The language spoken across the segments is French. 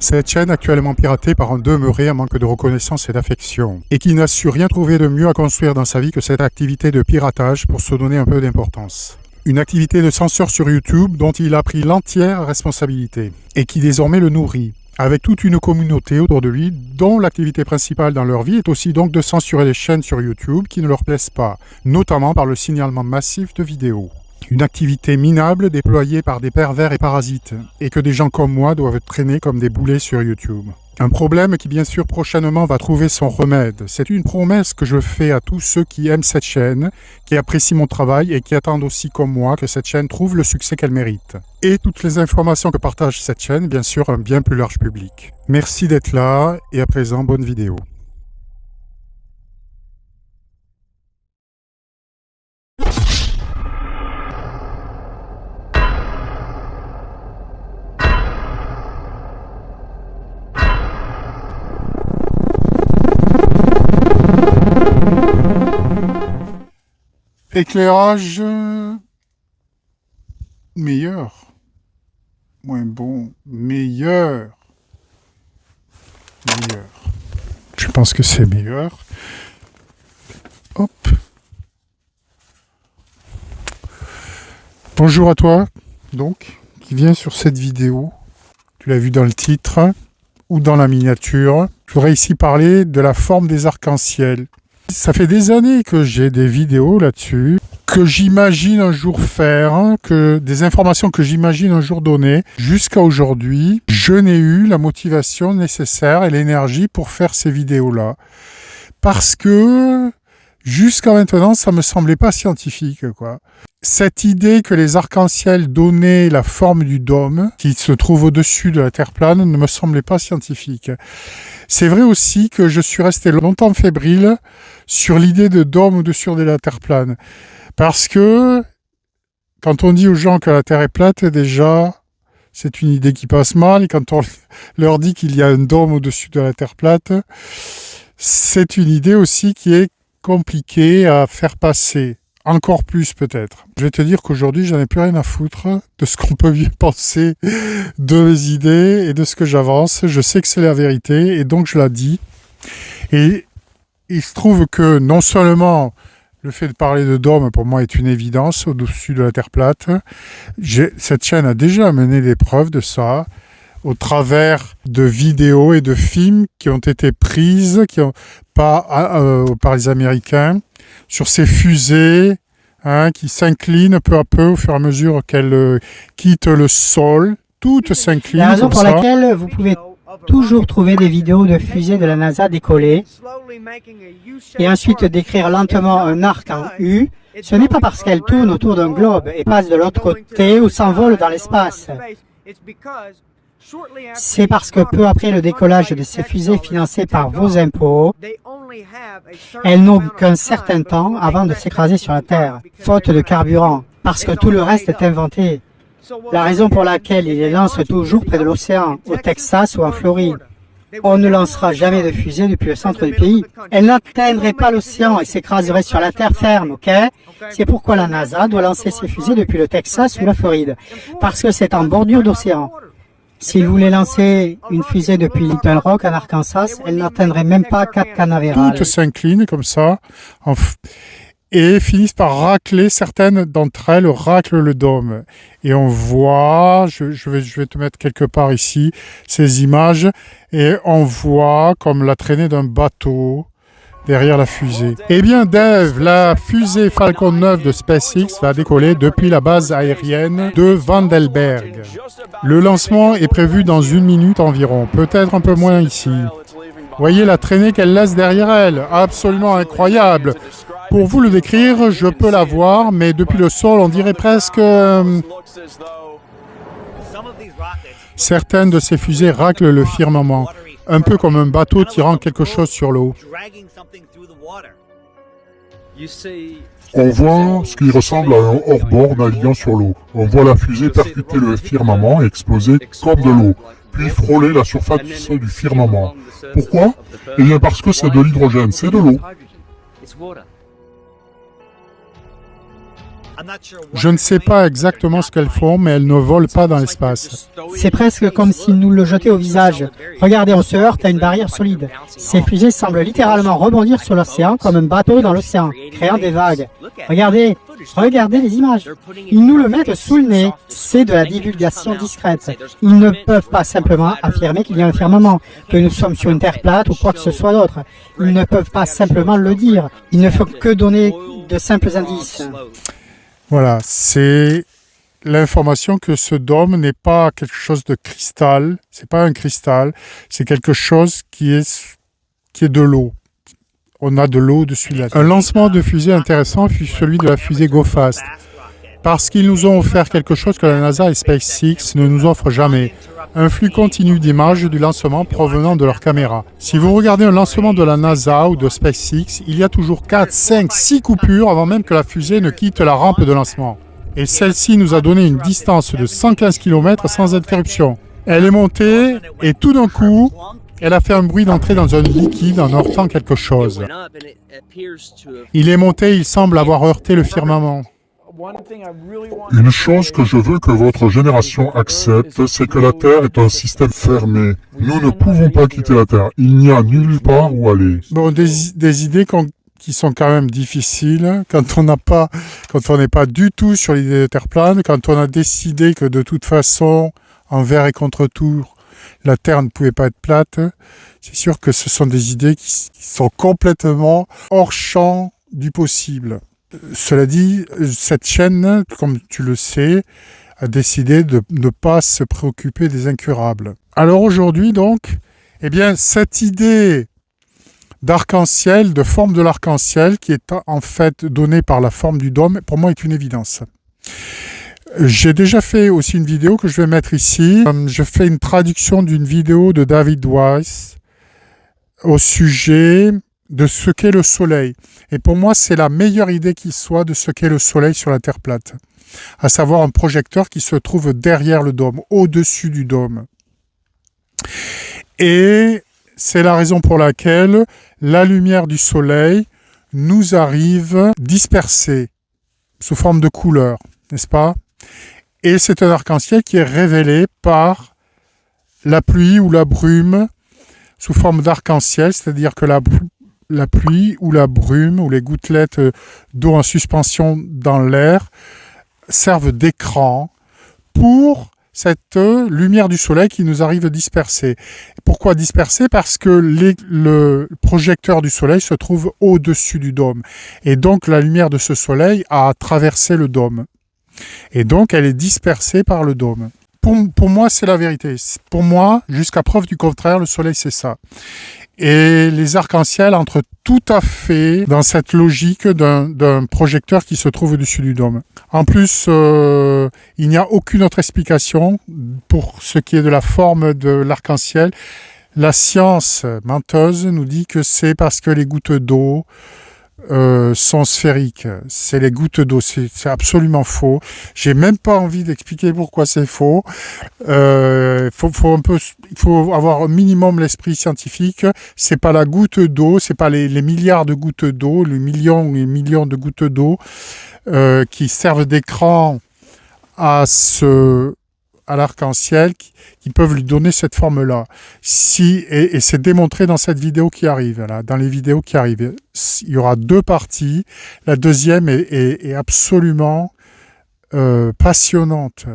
Cette chaîne actuellement piratée par un demeuré en manque de reconnaissance et d'affection, et qui n'a su rien trouver de mieux à construire dans sa vie que cette activité de piratage pour se donner un peu d'importance. Une activité de censure sur YouTube dont il a pris l'entière responsabilité, et qui désormais le nourrit, avec toute une communauté autour de lui, dont l'activité principale dans leur vie est aussi donc de censurer les chaînes sur YouTube qui ne leur plaisent pas, notamment par le signalement massif de vidéos. Une activité minable déployée par des pervers et parasites, et que des gens comme moi doivent traîner comme des boulets sur YouTube. Un problème qui bien sûr prochainement va trouver son remède. C'est une promesse que je fais à tous ceux qui aiment cette chaîne, qui apprécient mon travail et qui attendent aussi comme moi que cette chaîne trouve le succès qu'elle mérite. Et toutes les informations que partage cette chaîne, bien sûr, un bien plus large public. Merci d'être là, et à présent, bonne vidéo. Éclairage meilleur, moins bon, meilleur. Je pense que c'est meilleur. Hop. Bonjour à toi, donc, qui vient sur cette vidéo. Tu l'as vu dans le titre ou dans la miniature. Je voudrais ici parler de la forme des arcs-en-ciel. Ça fait des années que j'ai des vidéos là-dessus, que j'imagine un jour faire, que des informations que j'imagine un jour donner. Jusqu'à aujourd'hui, je n'ai eu la motivation nécessaire et l'énergie pour faire ces vidéos-là. Parce que jusqu'à maintenant, ça me semblait pas scientifique, quoi. Cette idée que les arcs-en-ciel donnaient la forme du dôme, qui se trouve au-dessus de la Terre plane, ne me semblait pas scientifique. C'est vrai aussi que je suis resté longtemps fébrile sur l'idée de dôme au-dessus de la Terre plane. Parce que, quand on dit aux gens que la Terre est plate, déjà, c'est une idée qui passe mal. Et quand on leur dit qu'il y a un dôme au-dessus de la Terre plate, c'est une idée aussi qui est compliquée à faire passer. Encore plus peut-être. Je vais te dire qu'aujourd'hui, j'en ai plus rien à foutre de ce qu'on peut bien penser de mes idées et de ce que j'avance. Je sais que c'est la vérité et donc je la dis. Et il se trouve que non seulement le fait de parler de dôme pour moi est une évidence au-dessus de la Terre plate, cette chaîne a déjà mené des preuves de ça au travers de vidéos et de films qui ont été prises par les Américains sur ces fusées qui s'inclinent peu à peu au fur et à mesure qu'elles quittent le sol. Toutes s'inclinent. La raison pour laquelle vous pouvez toujours trouver des vidéos de fusées de la NASA décoller et ensuite décrire lentement un arc en U, ce n'est pas parce qu'elles tournent autour d'un globe et passent de l'autre côté ou s'envolent dans l'espace. C'est parce que peu après le décollage de ces fusées financées par vos impôts, elles n'ont qu'un certain temps avant de s'écraser sur la Terre, faute de carburant, parce que tout le reste est inventé. La raison pour laquelle ils les lancent toujours près de l'océan, au Texas ou en Floride. On ne lancera jamais de fusées depuis le centre du pays. Elles n'atteindraient pas l'océan et s'écraseraient sur la terre ferme, ok? C'est pourquoi la NASA doit lancer ses fusées depuis le Texas ou la Floride, parce que c'est en bordure d'océan. S'ils voulaient lancer une fusée depuis Little Rock en Arkansas, elle n'atteindrait même pas Cap Canaveral. Toutes s'inclinent comme ça et finissent par racler, certaines d'entre elles raclent le dôme. Et on voit, je vais te mettre quelque part ici, ces images, et on voit comme la traînée d'un bateau derrière la fusée. Eh bien Dave, la fusée Falcon 9 de SpaceX va décoller depuis la base aérienne de Vandenberg. Le lancement est prévu dans 1 minute environ, peut-être un peu moins ici. Voyez la traînée qu'elle laisse derrière elle, absolument incroyable. Pour vous le décrire, je peux la voir, mais depuis le sol, on dirait presque... Certaines de ces fusées raclent le firmament, un peu comme un bateau tirant quelque chose sur l'eau. On voit ce qui ressemble à un hors-bord naviguant sur l'eau. On voit la fusée percuter le firmament et exploser comme de l'eau, puis frôler la surface du firmament. Pourquoi? Eh bien parce que c'est de l'hydrogène, c'est de l'eau. Je ne sais pas exactement ce qu'elles font, mais elles ne volent pas dans l'espace. C'est presque comme s'ils nous le jetaient au visage. Regardez, on se heurte à une barrière solide. Ces fusées semblent littéralement rebondir sur l'océan comme un bateau dans l'océan, créant des vagues. Regardez les images. Ils nous le mettent sous le nez. C'est de la divulgation discrète. Ils ne peuvent pas simplement affirmer qu'il y a un firmament, que nous sommes sur une terre plate ou quoi que ce soit d'autre. Ils ne peuvent pas simplement le dire. Il ne faut que donner de simples indices. Voilà, c'est l'information que ce dôme n'est pas quelque chose de cristal, c'est pas un cristal, c'est quelque chose qui est de l'eau. On a de l'eau au-dessus de la Terre. Un lancement de fusée intéressant fut celui de la fusée GoFast, parce qu'ils nous ont offert quelque chose que la NASA et SpaceX ne nous offrent jamais. Un flux continu d'images du lancement provenant de leurs caméras. Si vous regardez un lancement de la NASA ou de SpaceX, il y a toujours 4, 5, 6 coupures avant même que la fusée ne quitte la rampe de lancement. Et celle-ci nous a donné une distance de 115 km sans interruption. Elle est montée et tout d'un coup, elle a fait un bruit d'entrée dans un liquide en heurtant quelque chose. Il est monté, il semble avoir heurté le firmament. Une chose que je veux que votre génération accepte, c'est que la Terre est un système fermé. Nous ne pouvons pas quitter la Terre. Il n'y a nulle part où aller. Bon, des idées qui sont quand même difficiles quand on n'est pas du tout sur l'idée de Terre plane, quand on a décidé que de toute façon, envers et contre tout, la Terre ne pouvait pas être plate. C'est sûr que ce sont des idées qui sont complètement hors champ du possible. Cela dit, cette chaîne, comme tu le sais, a décidé de ne pas se préoccuper des incurables. Alors aujourd'hui donc, eh bien cette idée d'arc-en-ciel, de forme de l'arc-en-ciel, qui est en fait donnée par la forme du dôme, pour moi est une évidence. J'ai déjà fait aussi une vidéo que je vais mettre ici. Je fais une traduction d'une vidéo de David Weiss au sujet de ce qu'est le Soleil. Et pour moi, c'est la meilleure idée qui soit de ce qu'est le Soleil sur la Terre plate. À savoir un projecteur qui se trouve derrière le dôme, au-dessus du dôme. Et c'est la raison pour laquelle la lumière du Soleil nous arrive dispersée, sous forme de couleurs, n'est-ce pas? Et c'est un arc-en-ciel qui est révélé par la pluie ou la brume sous forme d'arc-en-ciel, c'est-à-dire que la pluie ou la brume ou les gouttelettes d'eau en suspension dans l'air servent d'écran pour cette lumière du soleil qui nous arrive dispersée. Pourquoi dispersée? Parce que le projecteur du soleil se trouve au-dessus du dôme. Et donc la lumière de ce soleil a traversé le dôme. Et donc elle est dispersée par le dôme. Pour moi, c'est la vérité. Pour moi, jusqu'à preuve du contraire, le soleil, c'est ça. Et les arcs-en-ciel entrent tout à fait dans cette logique d'un projecteur qui se trouve au-dessus du dôme. En plus, il n'y a aucune autre explication pour ce qui est de la forme de l'arc-en-ciel. La science menteuse nous dit que c'est parce que les gouttes d'eau sont sphériques. C'est les gouttes d'eau. C'est absolument faux. J'ai même pas envie d'expliquer pourquoi c'est faux. Il faut avoir un minimum l'esprit scientifique. C'est pas la goutte d'eau, c'est pas les milliards de gouttes d'eau, les millions de gouttes d'eau qui servent d'écran à l'arc-en-ciel qui peuvent lui donner cette forme-là. Et c'est démontré dans cette vidéo qui arrive, là, dans les vidéos qui arrivent. Il y aura 2 parties. La deuxième est absolument passionnante.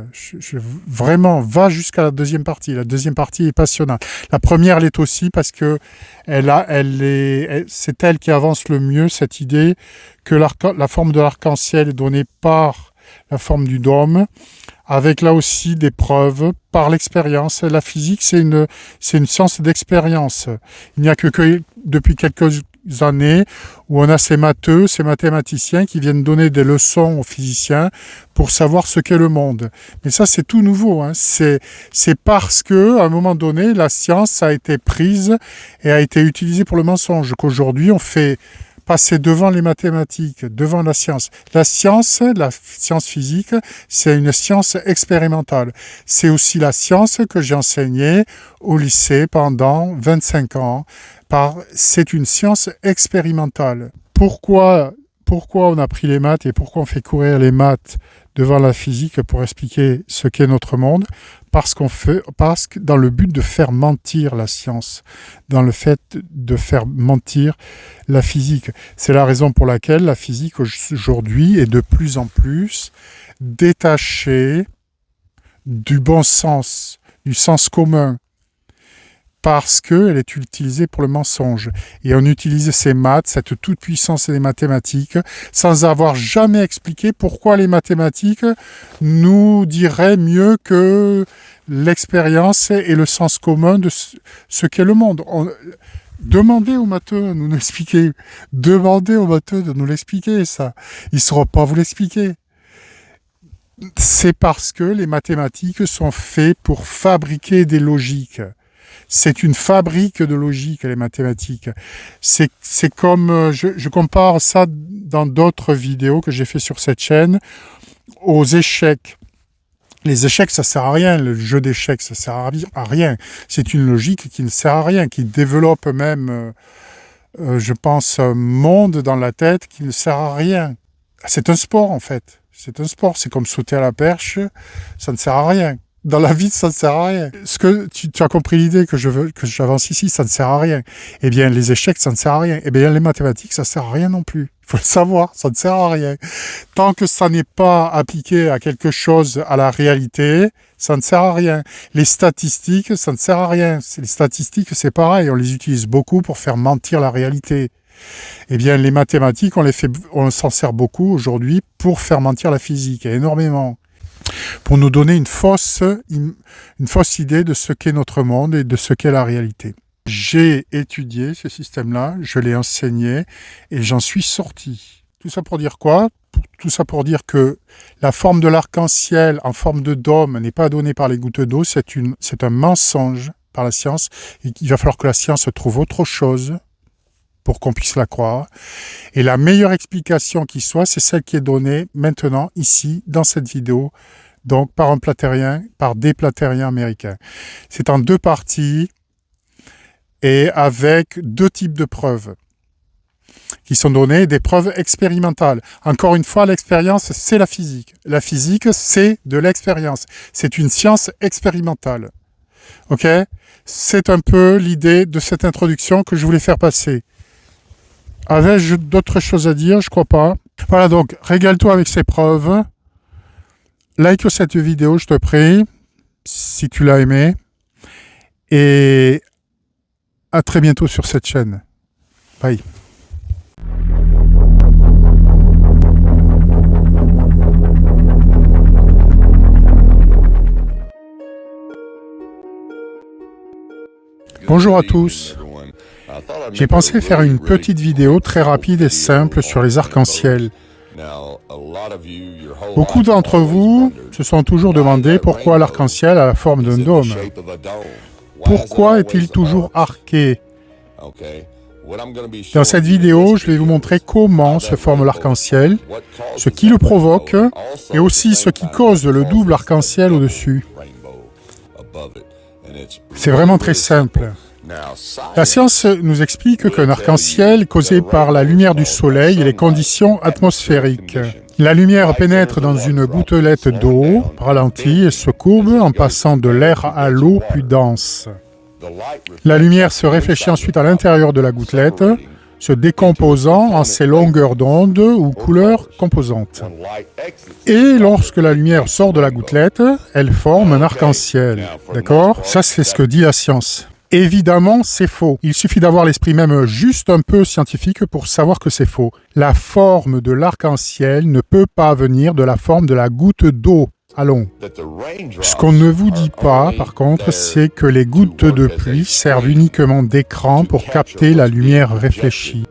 Vraiment, va jusqu'à la deuxième partie. La deuxième partie est passionnante. La première l'est aussi parce que c'est elle qui avance le mieux cette idée que la forme de l'arc-en-ciel est donnée par la forme du dôme, avec là aussi des preuves par l'expérience. La physique, c'est une science d'expérience. Il n'y a que depuis quelques années où on a ces matheux, ces mathématiciens qui viennent donner des leçons aux physiciens pour savoir ce qu'est le monde. Mais ça, c'est tout nouveau. Hein. C'est parce que, à un moment donné, la science a été prise et a été utilisée pour le mensonge qu'aujourd'hui, on fait passer devant les mathématiques, devant la science. La science physique, c'est une science expérimentale. C'est aussi la science que j'ai enseignée au lycée pendant 25 ans. C'est une science expérimentale. Pourquoi pourquoi on a pris les maths et pourquoi on fait courir les maths devant la physique pour expliquer ce qu'est notre monde? Parce que dans le but de faire mentir la science, dans le fait de faire mentir la physique. C'est la raison pour laquelle la physique aujourd'hui est de plus en plus détachée du bon sens, du sens commun, parce qu'elle est utilisée pour le mensonge. Et on utilise ces maths, cette toute-puissance des mathématiques, sans avoir jamais expliqué pourquoi les mathématiques nous diraient mieux que l'expérience et le sens commun de ce qu'est le monde. Demandez aux matheux de nous l'expliquer. Demandez aux matheux de nous l'expliquer, ça. Ils ne sauront pas vous l'expliquer. C'est parce que les mathématiques sont faites pour fabriquer des logiques. C'est une fabrique de logique, les mathématiques. C'est comme, je compare ça dans d'autres vidéos que j'ai fait sur cette chaîne, aux échecs. Les échecs, ça sert à rien. Le jeu d'échecs, ça sert à rien. C'est une logique qui ne sert à rien, qui développe même, je pense, un monde dans la tête qui ne sert à rien. C'est un sport, en fait. C'est un sport. C'est comme sauter à la perche, ça ne sert à rien. Dans la vie, ça ne sert à rien. Ce que tu as compris l'idée que j'avance ici, ça ne sert à rien. Eh bien, les échecs, ça ne sert à rien. Eh bien, les mathématiques, ça ne sert à rien non plus. Il faut le savoir, ça ne sert à rien. Tant que ça n'est pas appliqué à quelque chose, à la réalité, ça ne sert à rien. Les statistiques, ça ne sert à rien. Les statistiques, c'est pareil. On les utilise beaucoup pour faire mentir la réalité. Eh bien, les mathématiques, on s'en sert beaucoup aujourd'hui pour faire mentir la physique, énormément. Pour nous donner une fausse idée de ce qu'est notre monde et de ce qu'est la réalité. J'ai étudié ce système-là, je l'ai enseigné et j'en suis sorti. Tout ça pour dire quoi? Tout ça pour dire que la forme de l'arc-en-ciel en forme de dôme n'est pas donnée par les gouttes d'eau, c'est un mensonge par la science. Il va falloir que la science trouve autre chose pour qu'on puisse la croire. Et la meilleure explication qui soit, c'est celle qui est donnée maintenant, ici, dans cette vidéo, donc par des platériens américains. C'est en 2 parties et avec 2 types de preuves qui sont données, des preuves expérimentales. Encore une fois, l'expérience, c'est la physique. La physique, c'est de l'expérience. C'est une science expérimentale. Ok? C'est un peu l'idée de cette introduction que je voulais faire passer. Avais-je d'autres choses à dire? Je crois pas. Voilà, donc, régale-toi avec ces preuves. Like cette vidéo, je te prie, si tu l'as aimé. Et à très bientôt sur cette chaîne. Bye. Bonjour à tous. J'ai pensé faire une petite vidéo très rapide et simple sur les arcs-en-ciel. Beaucoup d'entre vous se sont toujours demandé pourquoi l'arc-en-ciel a la forme d'un dôme. Pourquoi est-il toujours arqué? Dans cette vidéo, je vais vous montrer comment se forme l'arc-en-ciel, ce qui le provoque et aussi ce qui cause le double arc-en-ciel au-dessus. C'est vraiment très simple. La science nous explique qu'un arc-en-ciel est causé par la lumière du soleil et les conditions atmosphériques. La lumière pénètre dans une gouttelette d'eau, ralentit et se courbe en passant de l'air à l'eau plus dense. La lumière se réfléchit ensuite à l'intérieur de la gouttelette, se décomposant en ses longueurs d'onde ou couleurs composantes. Et lorsque la lumière sort de la gouttelette, elle forme un arc-en-ciel. D'accord? Ça, c'est ce que dit la science. Évidemment, c'est faux. Il suffit d'avoir l'esprit même juste un peu scientifique pour savoir que c'est faux. La forme de l'arc-en-ciel ne peut pas venir de la forme de la goutte d'eau. Allons. Ce qu'on ne vous dit pas, par contre, c'est que les gouttes de pluie servent uniquement d'écran pour capter la lumière réfléchie.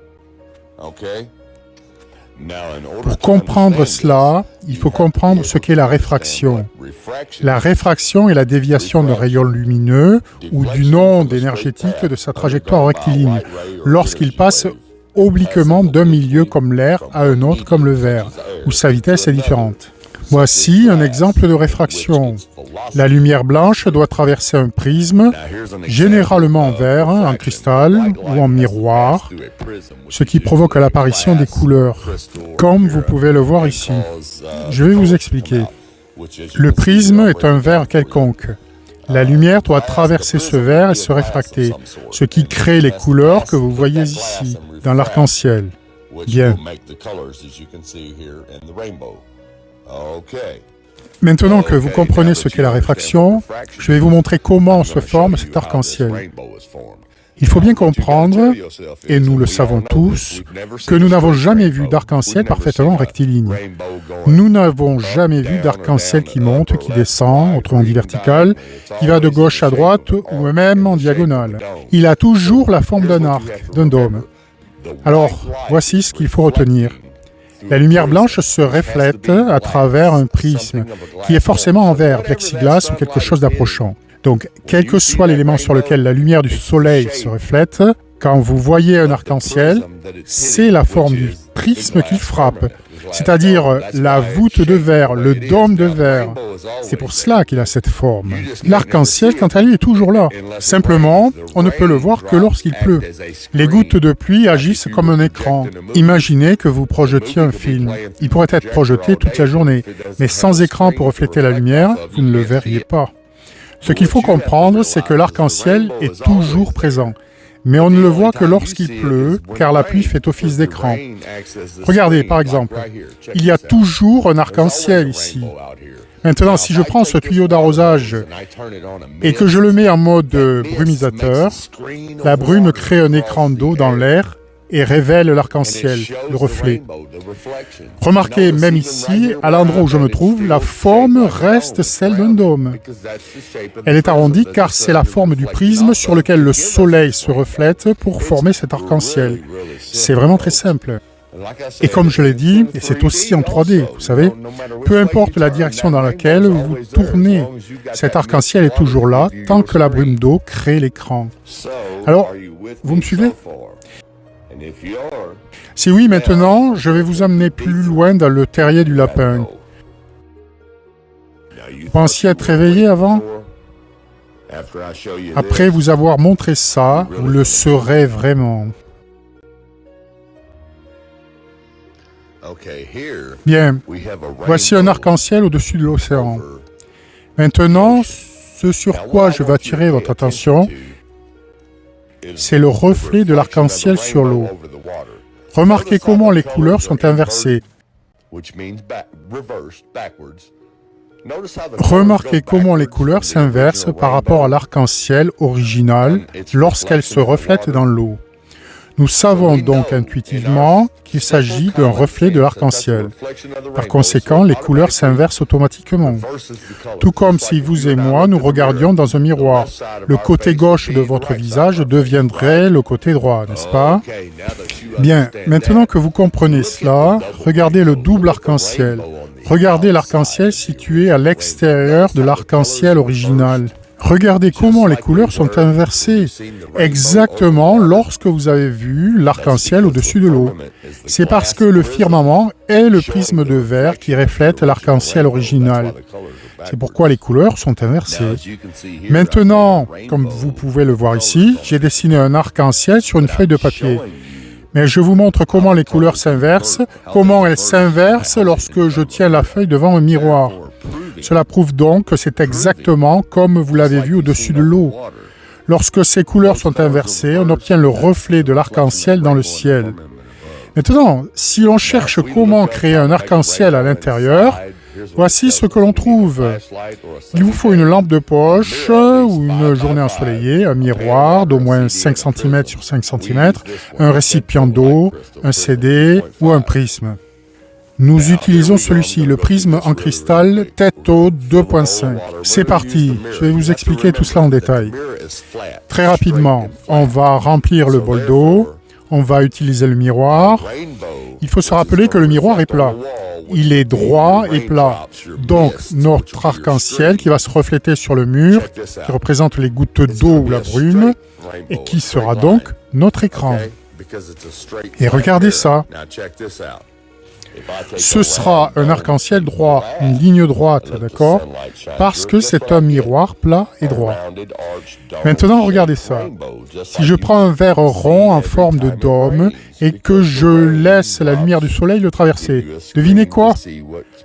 Pour comprendre cela, il faut comprendre ce qu'est la réfraction. La réfraction est la déviation d'un rayon lumineux ou d'une onde énergétique de sa trajectoire rectiligne, lorsqu'il passe obliquement d'un milieu comme l'air à un autre comme le verre, où sa vitesse est différente. Voici un exemple de réfraction. La lumière blanche doit traverser un prisme, généralement en verre, en cristal ou en miroir, ce qui provoque l'apparition des couleurs, comme vous pouvez le voir ici. Je vais vous expliquer. Le prisme est un verre quelconque. La lumière doit traverser ce verre et se réfracter, ce qui crée les couleurs que vous voyez ici, dans l'arc-en-ciel. Bien. Maintenant que vous comprenez ce qu'est la réfraction, je vais vous montrer comment se forme cet arc-en-ciel. Il faut bien comprendre, et nous le savons tous, que nous n'avons jamais vu d'arc-en-ciel parfaitement rectiligne. Nous n'avons jamais vu d'arc-en-ciel qui monte, qui descend, autrement dit vertical, qui va de gauche à droite ou même en diagonale. Il a toujours la forme d'un arc, d'un dôme. Alors, voici ce qu'il faut retenir. La lumière blanche se reflète à travers un prisme, qui est forcément en verre, plexiglas ou quelque chose d'approchant. Donc, quel que soit l'élément sur lequel la lumière du soleil se reflète, quand vous voyez un arc-en-ciel, c'est la forme du prisme qui frappe, c'est-à-dire la voûte de verre, le dôme de verre. C'est pour cela qu'il a cette forme. L'arc-en-ciel, quant à lui, est toujours là. Simplement, on ne peut le voir que lorsqu'il pleut. Les gouttes de pluie agissent comme un écran. Imaginez que vous projetiez un film. Il pourrait être projeté toute la journée, mais sans écran pour refléter la lumière, vous ne le verriez pas. Ce qu'il faut comprendre, c'est que l'arc-en-ciel est toujours présent. Mais on ne le voit que lorsqu'il pleut, car la pluie fait office d'écran. Regardez, par exemple, il y a toujours un arc-en-ciel ici. Maintenant, si je prends ce tuyau d'arrosage et que je le mets en mode brumisateur, la brume crée un écran d'eau dans l'air et révèle l'arc-en-ciel, le reflet. Remarquez, même ici, à l'endroit où je me trouve, la forme reste celle d'un dôme. Elle est arrondie car c'est la forme du prisme sur lequel le soleil se reflète pour former cet arc-en-ciel. C'est vraiment très simple. Et comme je l'ai dit, et c'est aussi en 3D, vous savez, peu importe la direction dans laquelle vous tournez, cet arc-en-ciel est toujours là tant que la brume d'eau crée l'écran. Alors, vous me suivez ? Si oui, maintenant, je vais vous amener plus loin dans le terrier du lapin. Vous pensiez être réveillé avant ? Après vous avoir montré ça, vous le serez vraiment. Bien, voici un arc-en-ciel au-dessus de l'océan. Maintenant, ce sur quoi je veux attirer votre attention, c'est le reflet de l'arc-en-ciel sur l'eau. Remarquez comment les couleurs sont inversées. Remarquez comment les couleurs s'inversent par rapport à l'arc-en-ciel original lorsqu'elles se reflètent dans l'eau. Nous savons donc intuitivement qu'il s'agit d'un reflet de l'arc-en-ciel. Par conséquent, les couleurs s'inversent automatiquement. Tout comme si vous et moi, nous regardions dans un miroir. Le côté gauche de votre visage deviendrait le côté droit, n'est-ce pas? Bien, maintenant que vous comprenez cela, regardez le double arc-en-ciel. Regardez l'arc-en-ciel situé à l'extérieur de l'arc-en-ciel original. Regardez comment les couleurs sont inversées, exactement lorsque vous avez vu l'arc-en-ciel au-dessus de l'eau. C'est parce que le firmament est le prisme de verre qui reflète l'arc-en-ciel original. C'est pourquoi les couleurs sont inversées. Maintenant, comme vous pouvez le voir ici, j'ai dessiné un arc-en-ciel sur une feuille de papier. Mais je vous montre comment les couleurs s'inversent, comment elles s'inversent lorsque je tiens la feuille devant un miroir. Cela prouve donc que c'est exactement comme vous l'avez vu au-dessus de l'eau. Lorsque ces couleurs sont inversées, on obtient le reflet de l'arc-en-ciel dans le ciel. Maintenant, si l'on cherche comment créer un arc-en-ciel à l'intérieur, voici ce que l'on trouve. Il vous faut une lampe de poche ou une journée ensoleillée, un miroir d'au moins 5 cm sur 5 cm, un récipient d'eau, un CD ou un prisme. Nous utilisons celui-ci, le prisme en cristal Teto 2.5. C'est parti, je vais vous expliquer tout cela en détail. Très rapidement, on va remplir le bol d'eau, on va utiliser le miroir. Il faut se rappeler que le miroir est plat. Il est droit et plat. Donc, notre arc-en-ciel qui va se refléter sur le mur, qui représente les gouttes d'eau ou la brume, et qui sera donc notre écran. Et regardez ça. Ce sera un arc-en-ciel droit, une ligne droite, d'accord? Parce que c'est un miroir plat et droit. Maintenant, regardez ça. Si je prends un verre rond en forme de dôme et que je laisse la lumière du soleil le traverser, devinez quoi?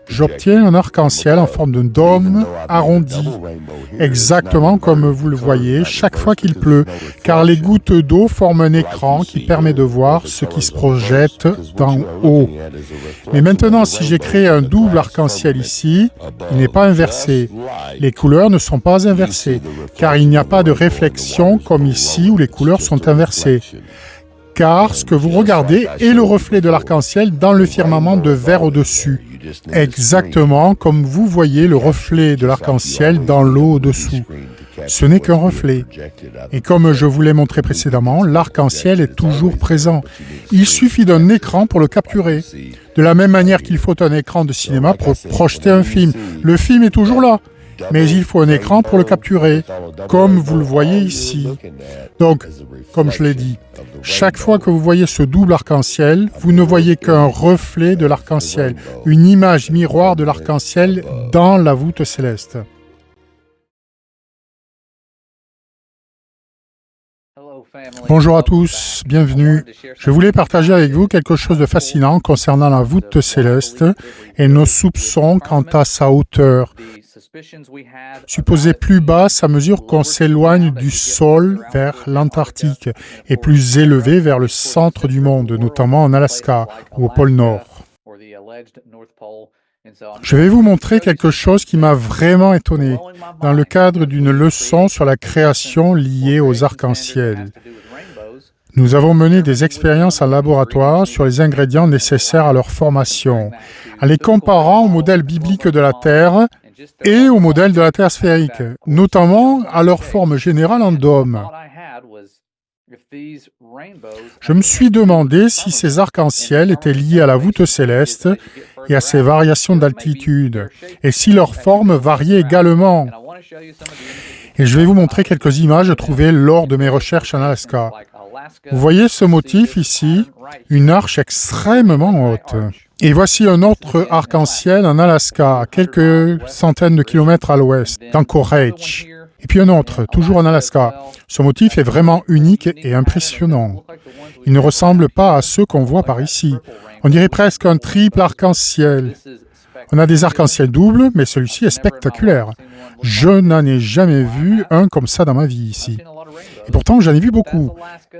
J'obtiens un arc-en-ciel en forme de dôme arrondi, exactement comme vous le voyez chaque fois qu'il pleut, car les gouttes d'eau forment un écran qui permet de voir ce qui se projette d'en haut. Mais maintenant, si j'ai créé un double arc-en-ciel ici, il n'est pas inversé. Les couleurs ne sont pas inversées, car il n'y a pas de réflexion comme ici où les couleurs sont inversées. Car ce que vous regardez est le reflet de l'arc-en-ciel dans le firmament de vert au-dessus. Exactement comme vous voyez le reflet de l'arc-en-ciel dans l'eau au-dessous. Ce n'est qu'un reflet. Et comme je vous l'ai montré précédemment, l'arc-en-ciel est toujours présent. Il suffit d'un écran pour le capturer. De la même manière qu'il faut un écran de cinéma pour projeter un film. Le film est toujours là, mais il faut un écran pour le capturer, comme vous le voyez ici. Donc, comme je l'ai dit, chaque fois que vous voyez ce double arc-en-ciel, vous ne voyez qu'un reflet de l'arc-en-ciel, une image miroir de l'arc-en-ciel dans la voûte céleste. Bonjour à tous, bienvenue. Je voulais partager avec vous quelque chose de fascinant concernant la voûte céleste et nos soupçons quant à sa hauteur. Supposée plus basse à mesure qu'on s'éloigne du sol vers l'Antarctique et plus élevée vers le centre du monde, notamment en Alaska ou au pôle Nord. Je vais vous montrer quelque chose qui m'a vraiment étonné dans le cadre d'une leçon sur la création liée aux arcs-en-ciel. Nous avons mené des expériences en laboratoire sur les ingrédients nécessaires à leur formation, en les comparant au modèle biblique de la Terre et au modèle de la Terre sphérique, notamment à leur forme générale en dôme. Je me suis demandé si ces arcs-en-ciel étaient liés à la voûte céleste et à ses variations d'altitude, et si leur forme variait également. Et je vais vous montrer quelques images trouvées lors de mes recherches en Alaska. Vous voyez ce motif ici, une arche extrêmement haute. Et voici un autre arc-en-ciel en Alaska, à quelques centaines de kilomètres à l'ouest, d'Anchorage. Et puis un autre, toujours en Alaska. Ce motif est vraiment unique et impressionnant. Il ne ressemble pas à ceux qu'on voit par ici. On dirait presque un triple arc-en-ciel. On a des arcs-en-ciel doubles, mais celui-ci est spectaculaire. Je n'en ai jamais vu un comme ça dans ma vie ici. Et pourtant, j'en ai vu beaucoup.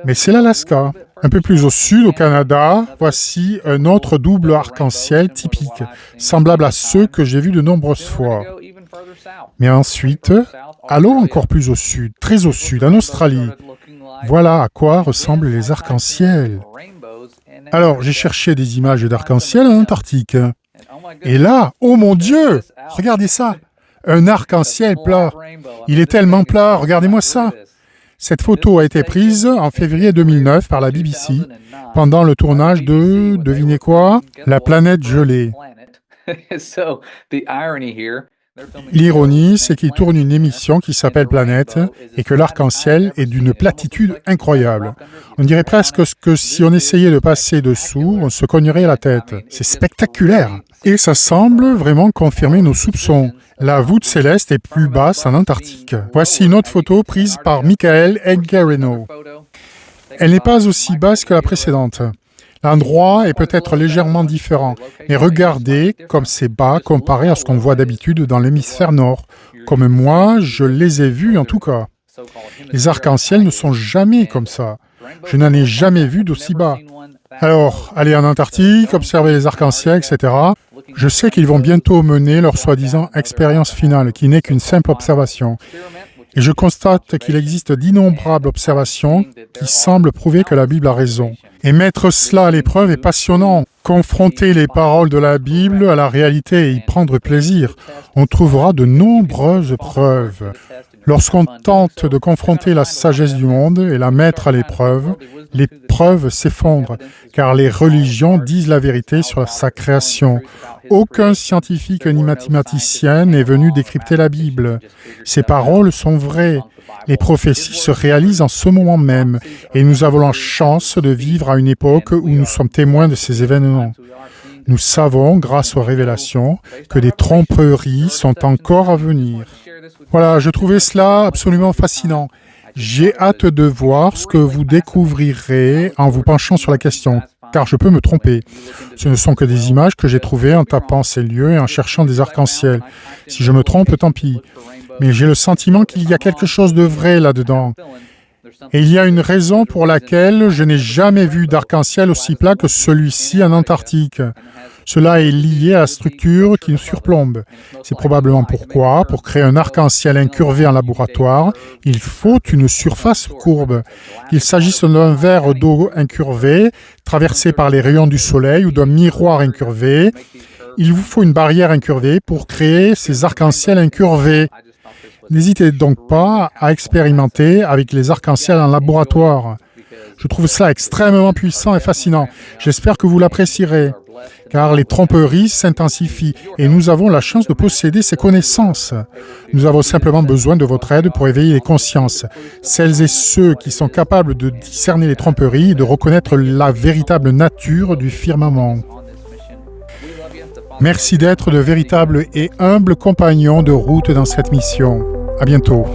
Mais c'est l'Alaska. Un peu plus au sud, au Canada, voici un autre double arc-en-ciel typique, semblable à ceux que j'ai vus de nombreuses fois. Mais ensuite, allons encore plus au sud, très au sud, en Australie. Voilà à quoi ressemblent les arcs-en-ciel. Alors, j'ai cherché des images d'arc-en-ciel en Antarctique. Et là, oh mon Dieu, regardez ça, un arc-en-ciel plat. Il est tellement plat, regardez-moi ça. Cette photo a été prise en février 2009 par la BBC pendant le tournage de, devinez quoi, La planète gelée. L'ironie, c'est qu'ils tournent une émission qui s'appelle Planète et que l'arc-en-ciel est d'une platitude incroyable. On dirait presque que si on essayait de passer dessous, on se cognerait la tête. C'est spectaculaire. Et ça semble vraiment confirmer nos soupçons. La voûte céleste est plus basse en Antarctique. Voici une autre photo prise par Michael Eggereno. Elle n'est pas aussi basse que la précédente. L'endroit est peut-être légèrement différent, mais regardez comme c'est bas comparé à ce qu'on voit d'habitude dans l'hémisphère nord, comme moi je les ai vus en tout cas. Les arcs-en-ciel ne sont jamais comme ça. Je n'en ai jamais vu d'aussi bas. Alors, allez en Antarctique, observer les arcs-en-ciel, etc. Je sais qu'ils vont bientôt mener leur soi-disant expérience finale, qui n'est qu'une simple observation. Et je constate qu'il existe d'innombrables observations qui semblent prouver que la Bible a raison. Et mettre cela à l'épreuve est passionnant. Confronter les paroles de la Bible à la réalité et y prendre plaisir, on trouvera de nombreuses preuves. Lorsqu'on tente de confronter la sagesse du monde et la mettre à l'épreuve, les preuves s'effondrent, car les religions disent la vérité sur sa création. Aucun scientifique ni mathématicien n'est venu décrypter la Bible. Ces paroles sont vraies. Les prophéties se réalisent en ce moment même, et nous avons la chance de vivre à une époque où nous sommes témoins de ces événements. Nous savons, grâce aux révélations, que des tromperies sont encore à venir. Voilà, je trouvais cela absolument fascinant. J'ai hâte de voir ce que vous découvrirez en vous penchant sur la question, car je peux me tromper. Ce ne sont que des images que j'ai trouvées en tapant ces lieux et en cherchant des arcs-en-ciel. Si je me trompe, tant pis. Mais j'ai le sentiment qu'il y a quelque chose de vrai là-dedans. Et il y a une raison pour laquelle je n'ai jamais vu d'arc-en-ciel aussi plat que celui-ci en Antarctique. Cela est lié à la structure qui nous surplombe. C'est probablement pourquoi, pour créer un arc-en-ciel incurvé en laboratoire, il faut une surface courbe. Qu'il s'agisse d'un verre d'eau incurvé, traversé par les rayons du soleil, ou d'un miroir incurvé, il vous faut une barrière incurvée pour créer ces arcs-en-ciel incurvés. N'hésitez donc pas à expérimenter avec les arcs-en-ciel en laboratoire. Je trouve cela extrêmement puissant et fascinant. J'espère que vous l'apprécierez, car les tromperies s'intensifient et nous avons la chance de posséder ces connaissances. Nous avons simplement besoin de votre aide pour éveiller les consciences. Celles et ceux qui sont capables de discerner les tromperies et de reconnaître la véritable nature du firmament. Merci d'être de véritables et humbles compagnons de route dans cette mission. À bientôt.